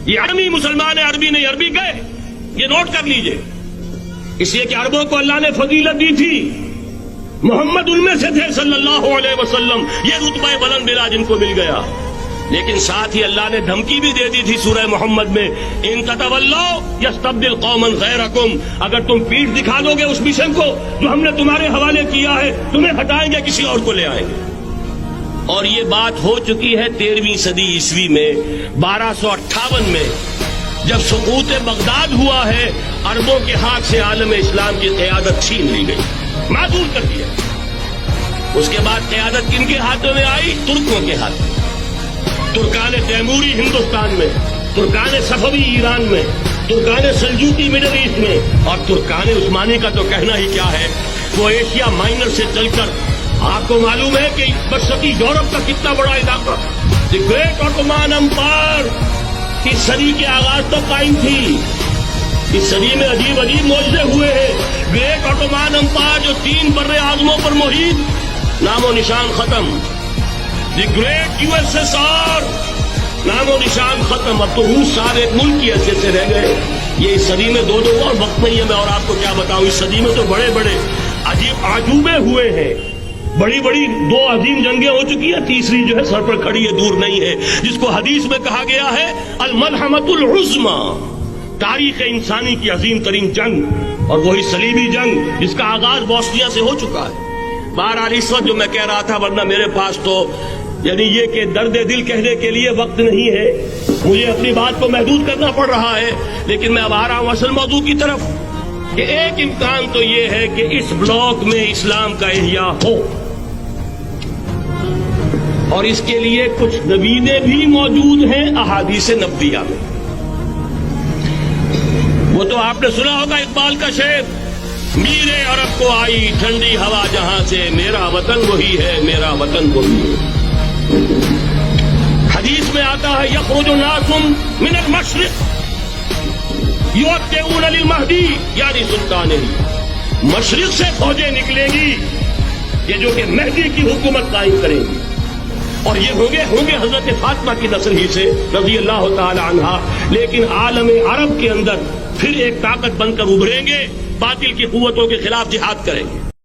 یہ عربی مسلمان عربی نہیں، عربی گئے، یہ نوٹ کر لیجئے، اس لیے کہ عربوں کو اللہ نے فضیلت دی تھی، محمد ان میں سے تھے صلی اللہ علیہ وسلم، یہ رتبہ بلند ملا جن کو مل گیا۔ لیکن ساتھ ہی اللہ نے دھمکی بھی دے دی تھی سورہ محمد میں، ان تتولوا یستبدل قوما غیرکم، اگر تم پیٹھ دکھا دو گے اس مشن کو جو ہم نے تمہارے حوالے کیا ہے، تمہیں ہٹائیں گے، کسی اور کو لے آئیں گے۔ اور یہ بات ہو چکی ہے 13ویں صدی عیسوی میں، 1258 میں جب سقوط بغداد ہوا ہے، عربوں کے ہاتھ سے عالم اسلام کی قیادت چھین لی گئی، معذور کر دیا۔ اس کے بعد قیادت کن کے ہاتھوں میں آئی؟ ترکوں کے ہاتھ میں، ترکان تیموری ہندوستان میں، ترکان صفوی ایران میں، ترکان سلجوقی مڈل ایسٹ میں، اور ترکان عثمانی کا تو کہنا ہی کیا ہے، وہ ایشیا مائنر سے چل کر آپ کو معلوم ہے کہ مشرقی یورپ کا کتنا بڑا علاقہ، دی گریٹ آٹومان امپائر کی صدی کے آغاز تک قائم تھی۔ اس صدی میں عجیب عجیب معجزے ہوئے ہیں۔ گریٹ آٹومان امپائر جو 3 بر اعظموں پر محیط، نام و نشان ختم۔ The great U S S R, نام و نشان ختم۔ اب تو روس صاحب ایک ملک کی حیثیت سے رہ گئے۔ یہ اس صدی میں 2 اور وقت نہیں ہے، میں اور آپ کو کیا بتاؤں، اس صدی میں تو بڑے بڑے عجیب عجوبے ہوئے ہیں، بڑی بڑی 2 عظیم جنگیں ہو چکی ہیں، تیسری جو ہے سر پر کھڑی ہے، دور نہیں ہے، جس کو حدیث میں کہا گیا ہے الملحمۃ العظمی، تاریخ انسانی کی عظیم ترین جنگ، اور وہی صلیبی جنگ جس کا آغاز بوسنیا سے ہو چکا ہے۔ بہرحال اس وقت جو میں کہہ رہا تھا، ورنہ میرے پاس تو یعنی یہ کہ درد دل کہنے کے لیے وقت نہیں ہے، مجھے اپنی بات کو محدود کرنا پڑ رہا ہے، لیکن میں اب آ رہا ہوں اصل موضوع کی طرف، کہ ایک امکان تو یہ ہے کہ اس بلاک میں اسلام کا احیاء ہو، اور اس کے لیے کچھ نوینے بھی موجود ہیں احادیث نبویہ میں۔ وہ تو آپ نے سنا ہوگا اقبال کا شعر، میرے عرب کو آئی ٹھنڈی ہوا جہاں سے، میرا وطن وہی ہے، میرا وطن وہی ہے۔ حدیث میں آتا ہے یخرج ناس من المشرق یؤتون للمہدی، یعنی سلطان علی، مشرق سے فوجیں نکلیں گی یہ جو کہ مہدی کی حکومت قائم کریں گی، اور یہ ہوں گے حضرت فاطمہ کی نسل ہی سے رضی اللہ تعالی عنہا، لیکن عالم عرب کے اندر پھر ایک طاقت بن کر ابھریں گے، باطل کی قوتوں کے خلاف جہاد کریں گے۔